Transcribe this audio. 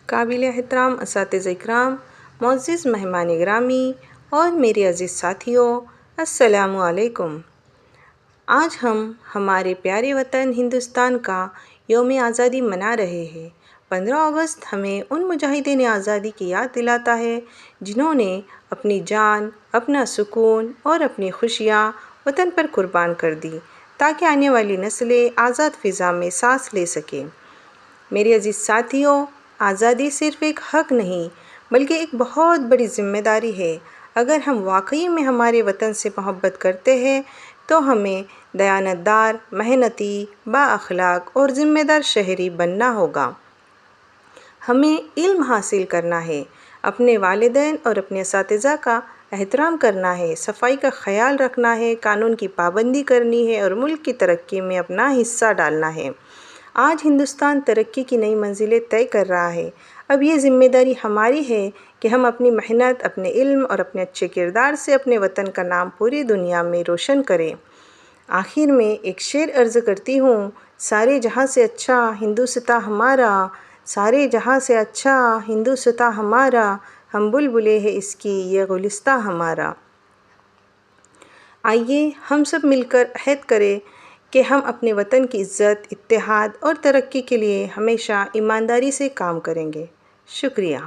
قابل احترام اساتذہ اکرام، معزز مہمان گرامی اور میرے عزیز ساتھیوں، السلام علیکم۔ آج ہم ہمارے پیارے وطن ہندوستان کا یوم آزادی منا رہے ہیں۔ 15 اگست ہمیں ان مجاہدین آزادی کی یاد دلاتا ہے جنہوں نے اپنی جان، اپنا سکون اور اپنی خوشیاں وطن پر قربان کر دی تاکہ آنے والی نسلیں آزاد فضا میں سانس لے سکیں۔ میرے عزیز ساتھیوں، آزادی صرف ایک حق نہیں بلکہ ایک بہت بڑی ذمہ داری ہے۔ اگر ہم واقعی میں ہمارے وطن سے محبت کرتے ہیں تو ہمیں دیانتدار، محنتی، بااخلاق اور ذمہ دار شہری بننا ہوگا۔ ہمیں علم حاصل کرنا ہے، اپنے والدین اور اپنے اساتذہ کا احترام کرنا ہے، صفائی کا خیال رکھنا ہے، قانون کی پابندی کرنی ہے اور ملک کی ترقی میں اپنا حصہ ڈالنا ہے۔ آج ہندوستان ترقی کی نئی منزلیں طے کر رہا ہے۔ اب یہ ذمہ داری ہماری ہے کہ ہم اپنی محنت، اپنے علم اور اپنے اچھے کردار سے اپنے وطن کا نام پوری دنیا میں روشن کریں۔ آخر میں ایک شعر عرض کرتی ہوں: سارے جہاں سے اچھا ہندوستاں ہمارا، سارے جہاں سے اچھا ہندوستاں ہمارا، ہم بلبلیں ہیں اس کی یہ گلستاں ہمارا۔ آئیے ہم سب مل کر عہد کریں کہ ہم اپنے وطن کی عزت، اتحاد اور ترقی کے لیے ہمیشہ ایمانداری سے کام کریں گے۔ شکریہ۔